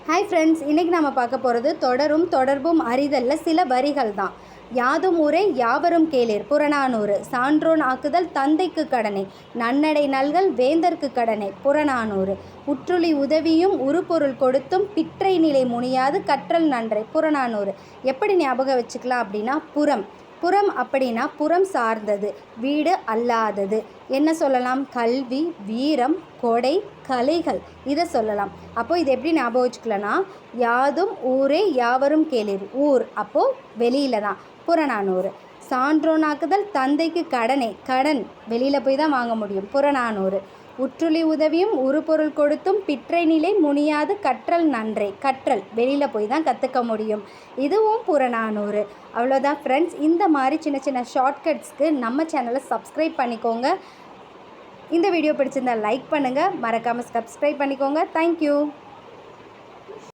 Hi friends, இன்றைக்கி நம்ம பார்க்க போகிறது தொடரும் தொடர்பும் அறிதலில் சில வரிகள் தான். யாதும் ஊரே யாவரும் கேளீர் புறநானூறு. சான்றோன் ஆக்குதல் தந்தைக்கு கடனை, நன்னடை நல்கல் வேந்தற்கு கடனை புறநானூறு. உற்றுளி உதவியும் உருப்பொருள் கொடுத்தும் பிற்றை நிலை முனியாது கற்றல் நன்றை புறநானூறு. எப்படி ஞாபகம் வச்சுக்கலாம் அப்படின்னா, புறம் அப்படின்னா புறம் சார்ந்தது, வீடு அல்லாதது. என்ன சொல்லலாம்? கல்வி, வீரம், கொடை, கலைகள், இதை சொல்லலாம். அப்போது இது எப்படி ஞாபகம் வச்சுக்கலன்னா, யாதும் ஊரே யாவரும் கேளீர். ஊர் அப்போது வெளியில் தான், புறநானூறு. சான்றோனாக்குதல் தந்தைக்கு கடனை, கடன் வெளியில் போய் தான் வாங்க முடியும், புறநானூறு. உற்றுளி உதவியும் உருப்பொருள் கொடுத்தும் பிற்றை நிலை முனியாது கற்றல் நன்றை, கற்றல் வெளியில் போய் தான் கற்றுக்க முடியும், இதுவும் புறநானூறு. அவ்வளோதான் ஃப்ரெண்ட்ஸ். இந்த மாதிரி சின்ன சின்ன ஷார்ட்கட்ஸ்க்கு நம்ம சேனலை சப்ஸ்கிரைப் பண்ணிக்கோங்க. இந்த வீடியோ பிடிச்சிருந்தால் லைக் பண்ணுங்கள், மறக்காமல் சப்ஸ்கிரைப் பண்ணிக்கோங்க. தேங்க்யூ.